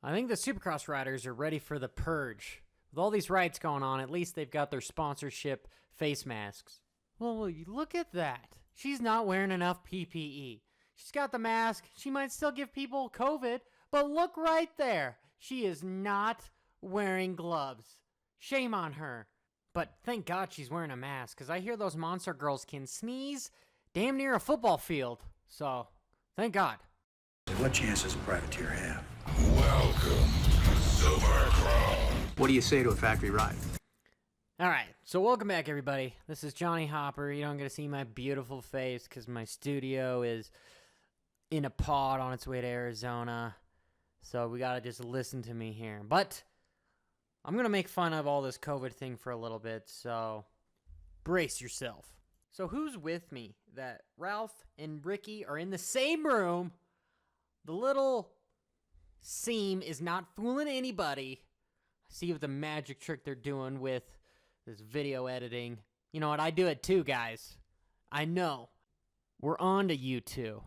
I think the Supercross riders are ready for the purge. With all these riots going on, at least they've got their sponsorship face masks. Well, look at that. She's not wearing enough PPE. She's got the mask. She might still give people COVID, but look right there. She is not wearing gloves. Shame on her. But thank God she's wearing a mask, because I hear those monster girls can sneeze damn near a football field. So, thank God. What chance does a privateer have? Welcome to Supercross. What do you say to a factory ride? Alright, so welcome back everybody. This is Johnny Hopper. You don't get to see my beautiful face because my studio is in a pod on its way to Arizona. So we gotta just listen to me here. But I'm gonna make fun of all this COVID thing for a little bit, so brace yourself. So who's with me that Ralph and Ricky are in the same room? The little seam is not fooling anybody. See what the magic trick they're doing with this video editing. You know what? I do it too, guys. I know. We're on to you two.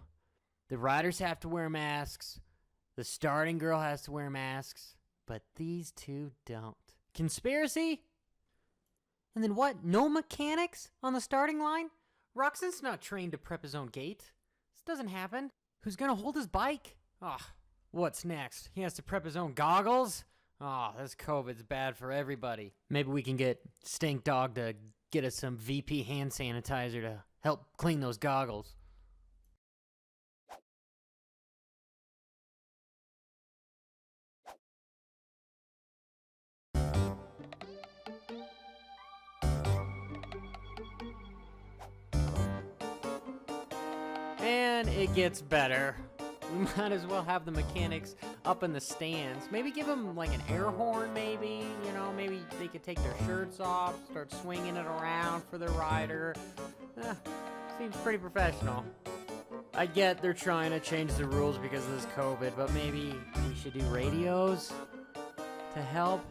The riders have to wear masks. The starting girl has to wear masks. But these two don't. Conspiracy? And then what? No mechanics on the starting line? Roczen's not trained to prep his own gate. This doesn't happen. Who's gonna hold his bike? What's next? He has to prep his own goggles? This COVID's bad for everybody. Maybe we can get Stink Dog to get us some VP hand sanitizer to help clean those goggles. And it gets better. We might as well have the mechanics up in the stands. Maybe give them like an air horn, maybe. You know, maybe they could take their shirts off, start swinging it around for the rider. Seems pretty professional. I get they're trying to change the rules because of this COVID, but maybe we should do radios to help.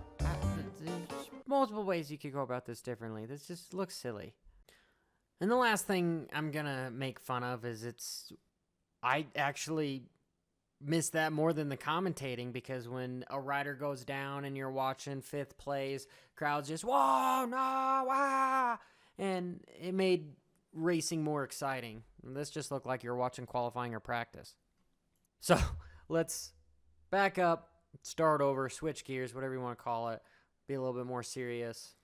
There's multiple ways you could go about this differently. This just looks silly. And the last thing I'm gonna make fun of is I actually miss that more than the commentating, because when a rider goes down and you're watching fifth place, crowds just, whoa, no, wah! And it made racing more exciting. This just looked like you're watching qualifying or practice. So let's back up, start over, switch gears, whatever you want to call it, be a little bit more serious.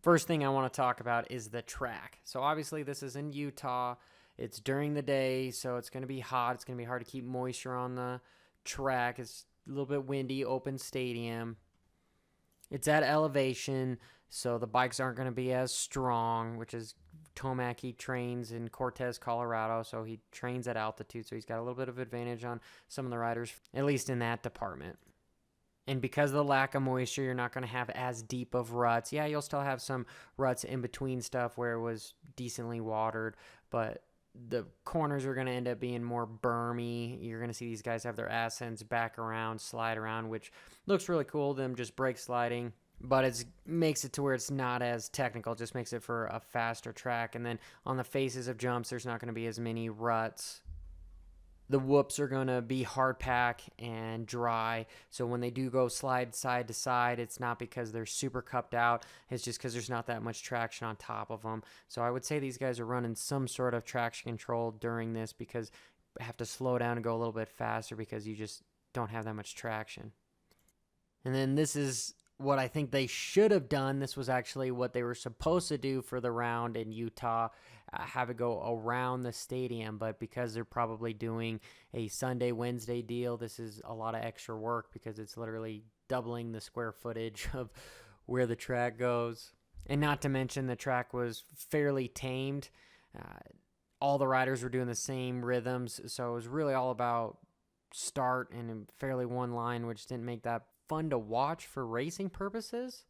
First thing I want to talk about is the track. So obviously this is in Utah. It's during the day, so it's going to be hot. It's going to be hard to keep moisture on the track. It's a little bit windy, open stadium. It's at elevation, so the bikes aren't going to be as strong, which is Tomac. He trains in Cortez, Colorado, so he trains at altitude, so he's got a little bit of advantage on some of the riders, at least in that department. And because of the lack of moisture, you're not going to have as deep of ruts. Yeah, you'll still have some ruts in between stuff where it was decently watered, but the corners are going to end up being more bermy. You're going to see these guys have their ascents back around, slide around, which looks really cool, them just brake sliding. But it makes it to where it's not as technical. It just makes it for a faster track. And then on the faces of jumps, there's not going to be as many ruts. The whoops are going to be hard pack and dry. So when they do go slide side to side, it's not because they're super cupped out. It's just because there's not that much traction on top of them. So I would say these guys are running some sort of traction control during this, because you have to slow down and go a little bit faster because you just don't have that much traction. And then this is what I think they should have done. This was actually what they were supposed to do for the round in Utah, have it go around the stadium, but because they're probably doing a Sunday, Wednesday deal, this is a lot of extra work because it's literally doubling the square footage of where the track goes. And not to mention the track was fairly tamed. All the riders were doing the same rhythms, so it was really all about start and fairly one line, which didn't make that fun to watch for racing purposes.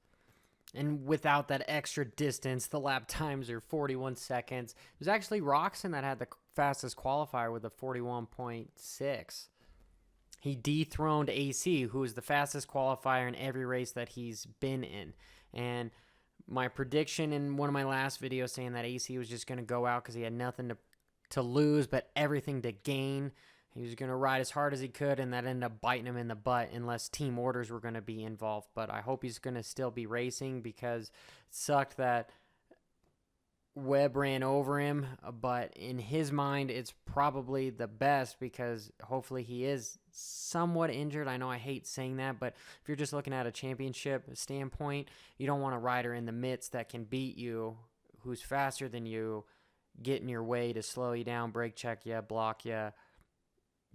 And without that extra distance, the lap times are 41 seconds. It was actually Roczen that had the fastest qualifier with a 41.6. He dethroned AC, who is the fastest qualifier in every race that he's been in. And my prediction in one of my last videos saying that AC was just going to go out because he had nothing to lose but everything to gain He was going to ride as hard as he could, and that ended up biting him in the butt unless team orders were going to be involved. But I hope he's going to still be racing, because it sucked that Webb ran over him. But in his mind, it's probably the best, because hopefully he is somewhat injured. I know I hate saying that, but if you're just looking at a championship standpoint, you don't want a rider in the midst that can beat you, who's faster than you, get in your way to slow you down, brake check you, block you,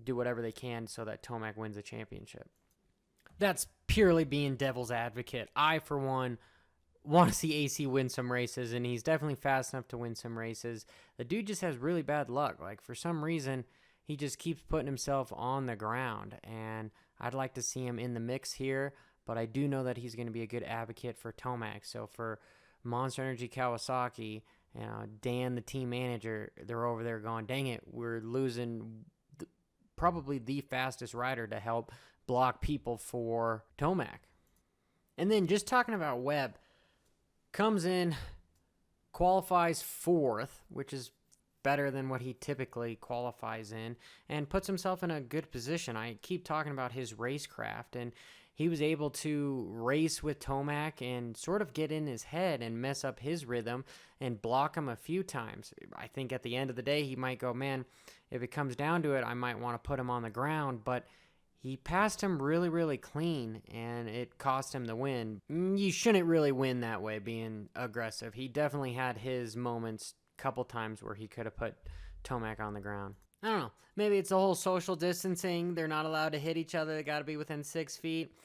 do whatever they can so that Tomac wins the championship. That's purely being devil's advocate. I, for one, want to see AC win some races, and he's definitely fast enough to win some races. The dude just has really bad luck. Like, for some reason, he just keeps putting himself on the ground, and I'd like to see him in the mix here, but I do know that he's going to be a good advocate for Tomac. So for Monster Energy Kawasaki, Dan, the team manager, they're over there going, dang it, we're losing probably the fastest rider to help block people for Tomac. And then just talking about Webb, comes in, qualifies 4th, which is better than what he typically qualifies in, and puts himself in a good position. I keep talking about his racecraft, and he was able to race with Tomac and sort of get in his head and mess up his rhythm and block him a few times. I think at the end of the day, he might go, man, if it comes down to it, I might want to put him on the ground, but he passed him really, really clean, and it cost him the win. You shouldn't really win that way, being aggressive. He definitely had his moments a couple times where he could have put Tomac on the ground. I don't know. Maybe it's the whole social distancing. They're not allowed to hit each other. They got to be within 6 feet.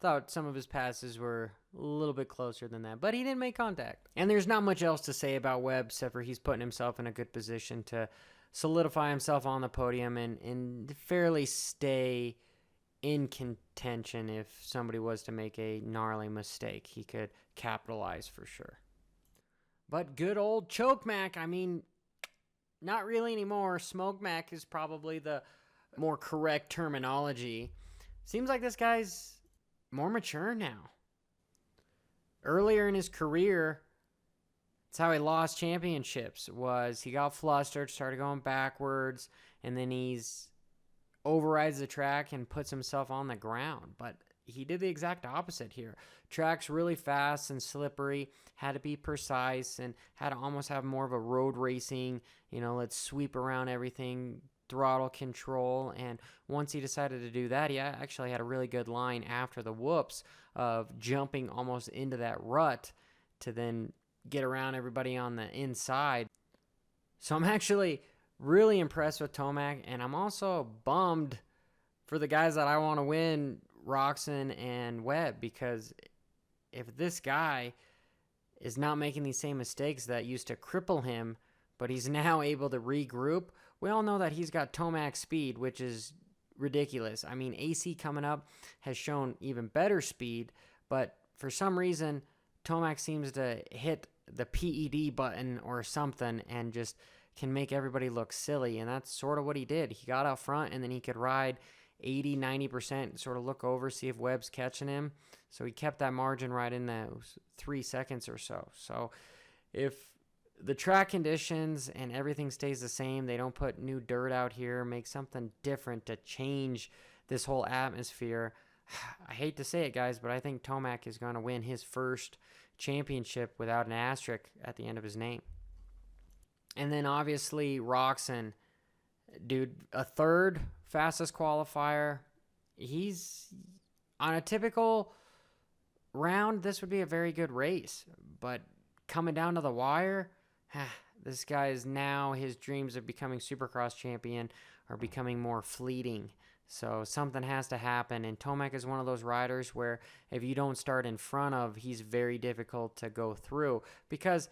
Thought some of his passes were a little bit closer than that, but he didn't make contact. And there's not much else to say about Webb, except for he's putting himself in a good position to solidify himself on the podium and fairly stay in contention. If somebody was to make a gnarly mistake, he could capitalize for sure. But good old Choke Mac, I mean, not really anymore. Smoke Mac is probably the more correct terminology. Seems like this guy's more mature now. Earlier in his career, that's how he lost championships, was he got flustered, started going backwards, and then he's overrides the track and puts himself on the ground. But he did the exact opposite here. Track's really fast and slippery, had to be precise, and had to almost have more of a road racing, let's sweep around everything, throttle control. And once he decided to do that, he actually had a really good line after the whoops of jumping almost into that rut to then get around everybody on the inside. So I'm actually really impressed with Tomac, and I'm also bummed for the guys that I want to win, Roczen and Webb, because if this guy is not making these same mistakes that used to cripple him, but he's now able to regroup, we all know that he's got Tomac speed, which is ridiculous. I mean, AC coming up has shown even better speed, but for some reason, Tomac seems to hit the PED button or something and just can make everybody look silly, and that's sort of what he did. He got out front, and then he could ride 80, 90%, sort of look over, see if Webb's catching him. So he kept that margin right in those 3 seconds or so. So if the track conditions and everything stays the same, they don't put new dirt out here, make something different to change this whole atmosphere, I hate to say it, guys, but I think Tomac is going to win his first championship without an asterisk at the end of his name. And then obviously Roczen, dude, a third fastest qualifier. He's on a typical round, this would be a very good race, but coming down to the wire, this guy is now, his dreams of becoming Supercross champion are becoming more fleeting. So something has to happen, and Tomac is one of those riders where if you don't start in front of, he's very difficult to go through, because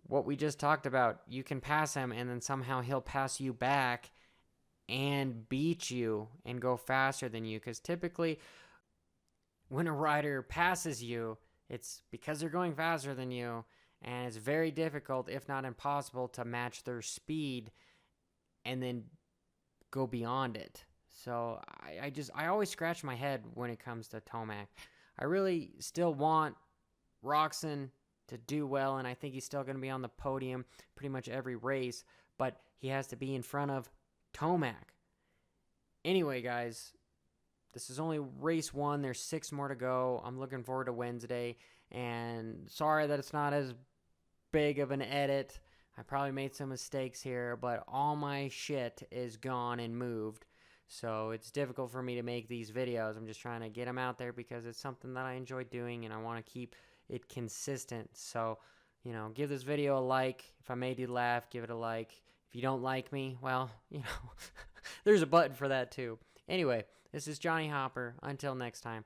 what we just talked about, you can pass him and then somehow he'll pass you back and beat you and go faster than you, because typically when a rider passes you, it's because they're going faster than you, and it's very difficult, if not impossible, to match their speed and then go beyond it. So I always scratch my head when it comes to Tomac. I really still want Roczen to do well, and I think he's still going to be on the podium pretty much every race, but he has to be in front of Tomac. Anyway, guys, this is only race 1. There's 6 more to go. I'm looking forward to Wednesday. And sorry that it's not as big of an edit. I probably made some mistakes here, but all my shit is gone and moved. So it's difficult for me to make these videos. I'm just trying to get them out there because it's something that I enjoy doing and I want to keep it consistent. So, you know, give this video a like. If I made you laugh, give it a like. If you don't like me, well, you know, there's a button for that too. Anyway, this is Johnny Hopper. Until next time.